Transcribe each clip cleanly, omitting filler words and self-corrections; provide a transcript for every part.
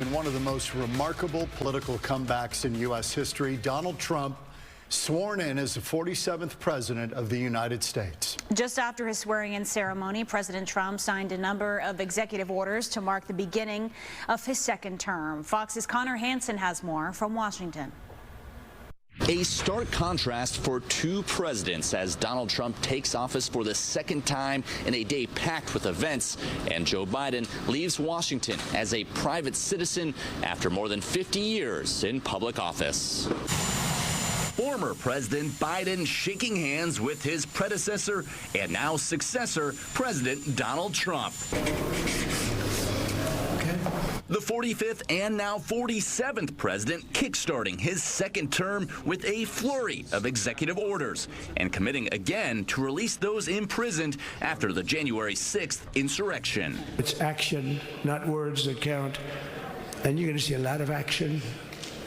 In one of the most remarkable political comebacks in U.S. history, Donald Trump sworn in as the 47th president of the United States. Just after his swearing-in ceremony, President Trump signed a number of executive orders to mark the beginning of his second term. Fox's Connor Hansen has more from Washington. A stark contrast for two presidents as Donald Trump takes office for the second time in a day packed with events, and Joe Biden leaves Washington as a private citizen after more than 50 years in public office. Former President Biden shaking hands with his predecessor and now successor, President Donald Trump. The 45th and now 47th president kickstarting his second term with a flurry of executive orders and committing again to release those imprisoned after the January 6th insurrection. It's action, not words, that count. And you're going to see a lot of action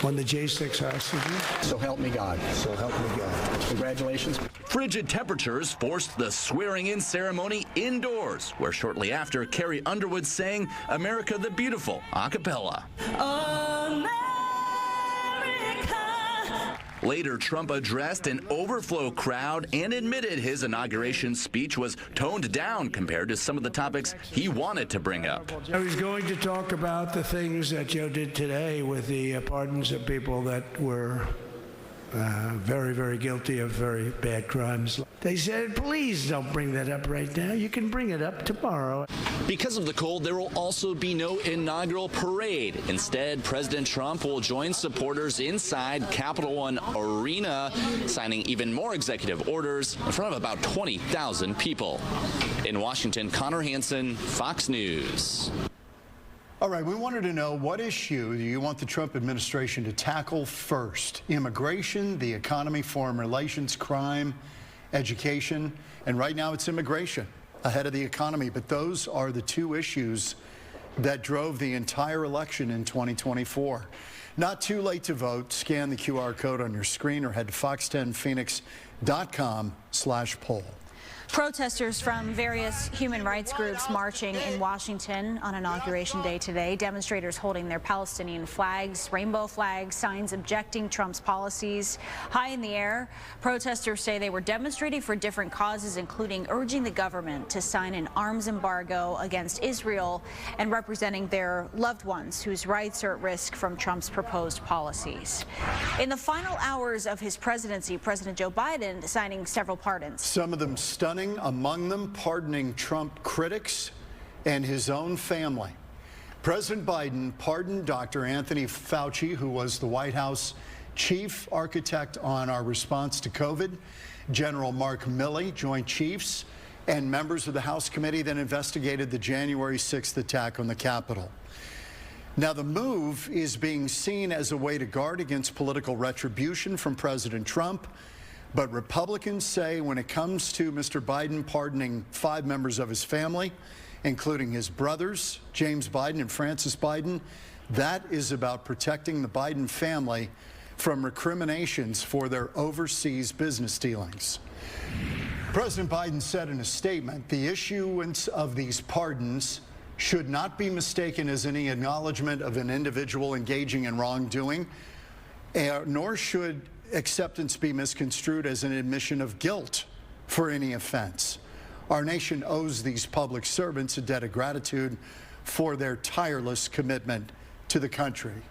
on the J6 hostages. So help me God. So help me God. Congratulations. Frigid temperatures forced the swearing-in ceremony indoors, where shortly after, Carrie Underwood sang America the Beautiful a cappella. America. Later, Trump addressed an overflow crowd and admitted his inauguration speech was toned down compared to some of the topics he wanted to bring up. I was going to talk about the things that Joe did today with the pardons of people that were very, very guilty of very bad crimes. They said, please don't bring that up right now. You can bring it up tomorrow. Because of the cold, there will also be no inaugural parade. Instead, President Trump will join supporters inside Capital One Arena, signing even more executive orders in front of about 20,000 people. In Washington, Connor Hansen, Fox News. All right, we wanted to know, what issue do you want the Trump administration to tackle first? Immigration, the economy, foreign relations, crime, education, and right now it's immigration ahead of the economy. But those are the two issues that drove the entire election in 2024. Not too late to vote. Scan the QR code on your screen or head to fox10phoenix.com/poll. Protesters from various human rights groups marching in Washington on Inauguration Day today. Demonstrators holding their Palestinian flags, rainbow flags, signs objecting Trump's policies high in the air. Protesters say they were demonstrating for different causes, including urging the government to sign an arms embargo against Israel and representing their loved ones whose rights are at risk from Trump's proposed policies. In the final hours of his presidency, President Joe Biden signing several pardons. Some of them stunning. Among them, pardoning Trump critics and his own family. President Biden pardoned Dr. Anthony Fauci, who was the White House chief architect on our response to COVID, General Mark Milley, Joint Chiefs, and members of the House committee that investigated the January 6th attack on the Capitol. Now, the move is being seen as a way to guard against political retribution from President Trump. But Republicans say when it comes to Mr. Biden pardoning 5 members of his family, including his brothers, James Biden and Francis Biden, that is about protecting the Biden family from recriminations for their overseas business dealings. President Biden said in a statement, the issuance of these pardons should not be mistaken as any acknowledgement of an individual engaging in wrongdoing, nor should acceptance be misconstrued as an admission of guilt for any offense. Our nation owes these public servants a debt of gratitude for their tireless commitment to the country.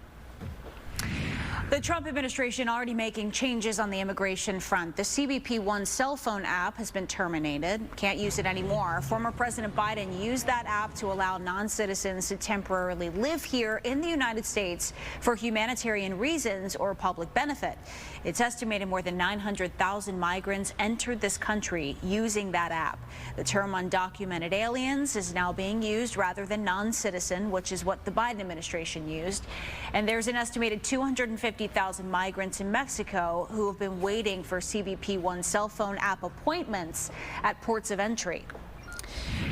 The Trump administration already making changes on the immigration front. The CBP One cell phone app has been terminated. Can't use it anymore. Former President Biden used that app to allow non-citizens to temporarily live here in the United States for humanitarian reasons or public benefit. It's estimated more than 900,000 migrants entered this country using that app. The term undocumented aliens is now being used rather than non-citizen, which is what the Biden administration used. And there's an estimated 250,000 migrants in Mexico who have been waiting for CBP One cell phone app appointments at ports of entry.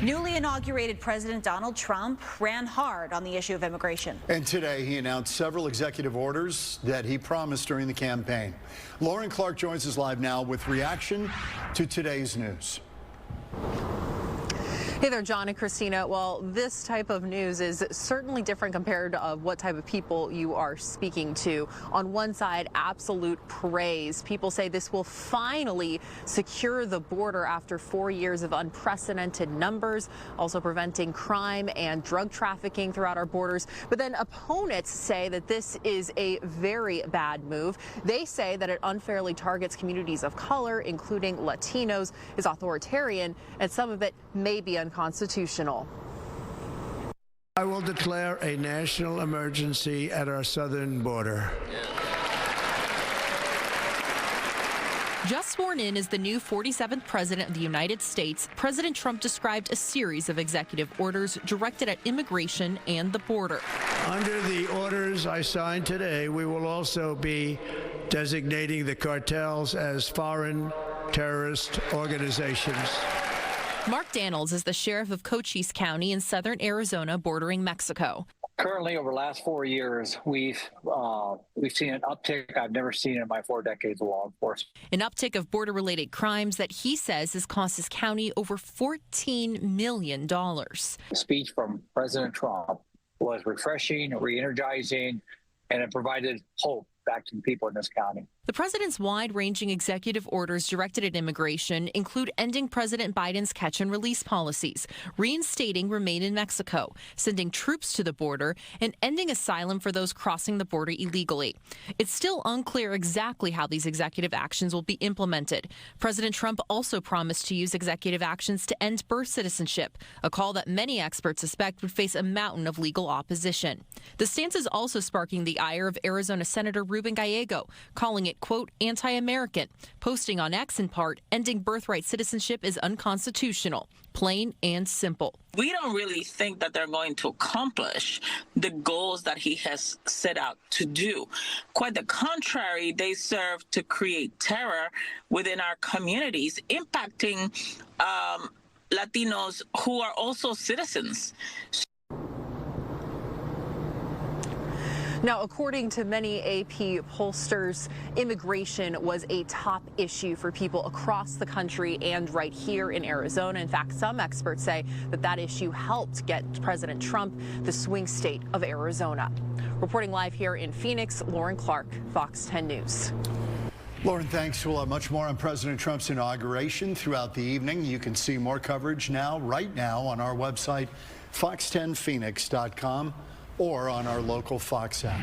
Newly inaugurated President Donald Trump ran hard on the issue of immigration. And today he announced several executive orders that he promised during the campaign. Lauren Clark joins us live now with reaction to today's news. Hey there, John and Christina. Well, this type of news is certainly different compared to what type of people you are speaking to. On one side, absolute praise. People say this will finally secure the border after 4 years of unprecedented numbers, also preventing crime and drug trafficking throughout our borders. But then opponents say that this is a very bad move. They say that it unfairly targets communities of color, including Latinos, is authoritarian, and some of it may be unconstitutional. I will declare a national emergency at our southern border. Just sworn in as the new 47th president of the United States, President Trump described a series of executive orders directed at immigration and the border. Under the orders I signed today, we will also be designating the cartels as foreign terrorist organizations. Mark Daniels is the sheriff of Cochise County in southern Arizona bordering Mexico. Currently, over the last 4 years, we've seen an uptick I've never seen in my 4 decades of law enforcement. An uptick of border-related crimes that he says has cost his county over $14 million. The speech from President Trump was refreshing, re-energizing, and it provided hope back to the people in this county. The president's wide-ranging executive orders directed at immigration include ending President Biden's catch and release policies, reinstating Remain in Mexico, sending troops to the border, and ending asylum for those crossing the border illegally. It's still unclear exactly how these executive actions will be implemented. President Trump also promised to use executive actions to end birth citizenship, a call that many experts suspect would face a mountain of legal opposition. The stance is also sparking the ire of Arizona Senator Ruben Gallego, calling it, quote, anti-American, posting on X in part, ending birthright citizenship is unconstitutional, plain and simple. We don't really think that they're going to accomplish the goals that he has set out to do. Quite the contrary, they serve to create terror within our communities, impacting Latinos who are also citizens. Now, according to many AP pollsters, immigration was a top issue for people across the country and right here in Arizona. In fact, some experts say that that issue helped get President Trump the swing state of Arizona. Reporting live here in Phoenix, Lauren Clark, Fox 10 News. Lauren, thanks. We'll have much more on President Trump's inauguration throughout the evening. You can see more coverage right now on our website, fox10phoenix.com. or on our local Fox app.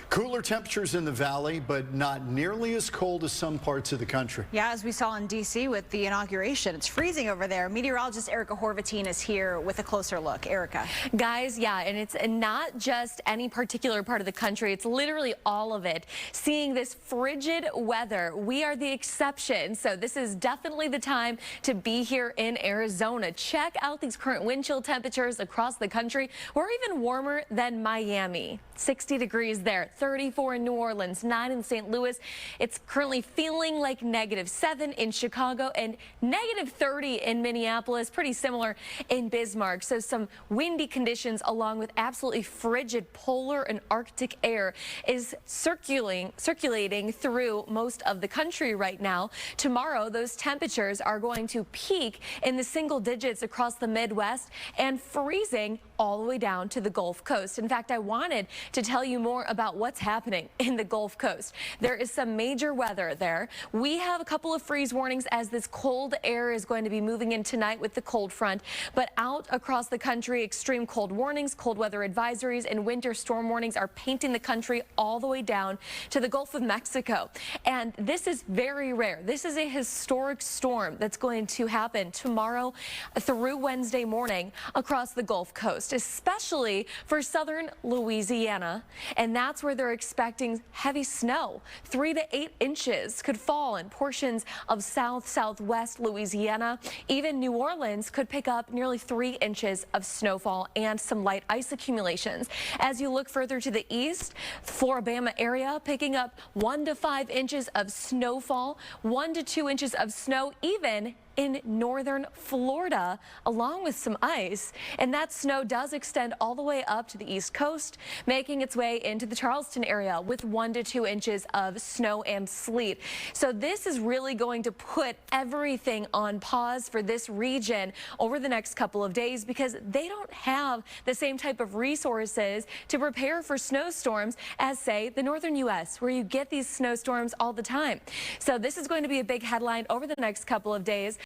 Cooler temperatures in the valley, but not nearly as cold as some parts of the country. Yeah, as we saw in D.C. with the inauguration, it's freezing over there. Meteorologist Erica Horvatine is here with a closer look. Erica. Guys, yeah, and it's not just any particular part of the country. It's literally all of it. Seeing this frigid weather, we are the exception. So this is definitely the time to be here in Arizona. Check out these current wind chill temperatures across the country. We're even warmer than Miami. 60 degrees there, 34 in New Orleans, 9 in St. Louis. It's currently feeling like -7 in Chicago and -30 in Minneapolis, pretty similar in Bismarck. So some windy conditions along with absolutely frigid polar and Arctic air is circulating through most of the country right now. Tomorrow, those temperatures are going to peak in the single digits across the Midwest and freezing all the way down to the Gulf Coast. In fact, I wanted to tell you more about what's happening in the Gulf Coast. There is some major weather there. We have a couple of freeze warnings as this cold air is going to be moving in tonight with the cold front, but out across the country, extreme cold warnings, cold weather advisories, and winter storm warnings are painting the country all the way down to the Gulf of Mexico. And this is very rare. This is a historic storm that's going to happen tomorrow through Wednesday morning across the Gulf Coast, especially for southern Louisiana. And that's where they're expecting heavy snow. 3 to 8 inches could fall in portions of southwest Louisiana. Even New Orleans could pick up nearly 3 inches of snowfall and some light ice accumulations. As you look further to the east, Floribama area picking up 1 to 5 inches of snowfall, 1 to 2 inches of snow even in northern Florida, along with some ice. And that snow does extend all the way up to the East Coast, making its way into the Charleston area with 1 to 2 inches of snow and sleet. So this is really going to put everything on pause for this region over the next couple of days because they don't have the same type of resources to prepare for snowstorms as, say, the northern U.S., where you get these snowstorms all the time. So this is going to be a big headline over the next couple of days.